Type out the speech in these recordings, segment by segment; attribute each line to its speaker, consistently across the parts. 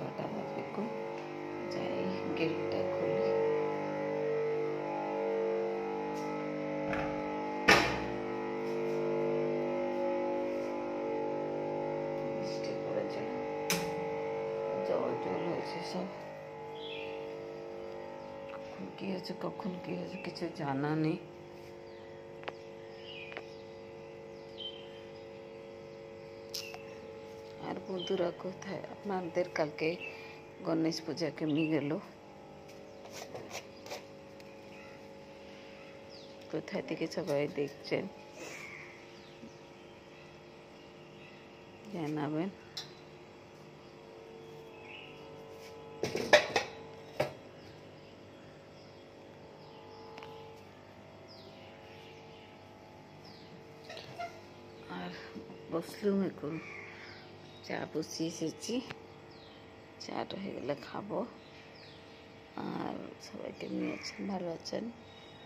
Speaker 1: ছটা বাজবে যাই গেটটা খুলি। বৃষ্টি পড়েছে, জল জল হয়েছে সব। কখন কি হয়েছে কিছু জানা নেই। আর বন্ধুরা কোথায়? আপনাদের কালকে গণেশ পূজা কেমনি গেল? কোথায় থেকে সবাই দেখছেন জানাবেন। আর বসলুম এখন, চা বসিয়ে এসেছি, চাটা হয়ে গেলে খাবো। আর সবাই কেমনি আছেন? ভালো আছেন?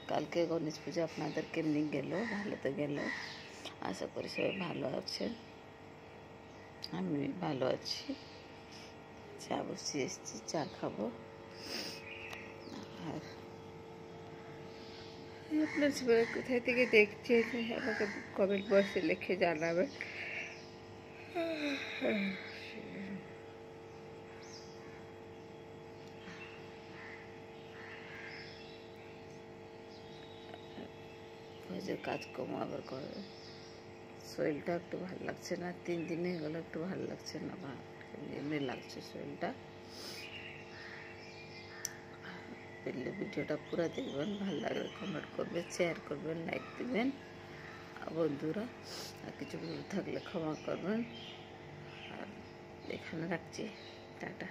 Speaker 1: কালকে গণেশ পূজা আপনাদের কেমনি গেল? ভালো তো গেল, আশা করি সবাই ভালো আছেন। আমি ভালো আছি। চা বসিয়ে এসেছি, চা খাবো। আর আপনার সবাই কোথায় থেকে দেখছেন আমাকে কমেন্ট বক্সে লিখে জানাবেন। কাজকর্ম আবার করে, শরীরটা একটু ভালো লাগছে না, 3 দিন হয়ে গেল, একটু ভালো লাগছে না, এমনি লাগছে শরীরটা। ভিডিওটা পুরো দেখবেন, ভালো লাগলে কমেন্ট করবেন, শেয়ার করবেন, লাইক দিবেন বন্ধুরা। আর কিছু ভুল থাকলে ক্ষমা করবেন। আর এখানে রাখছি, টাটা।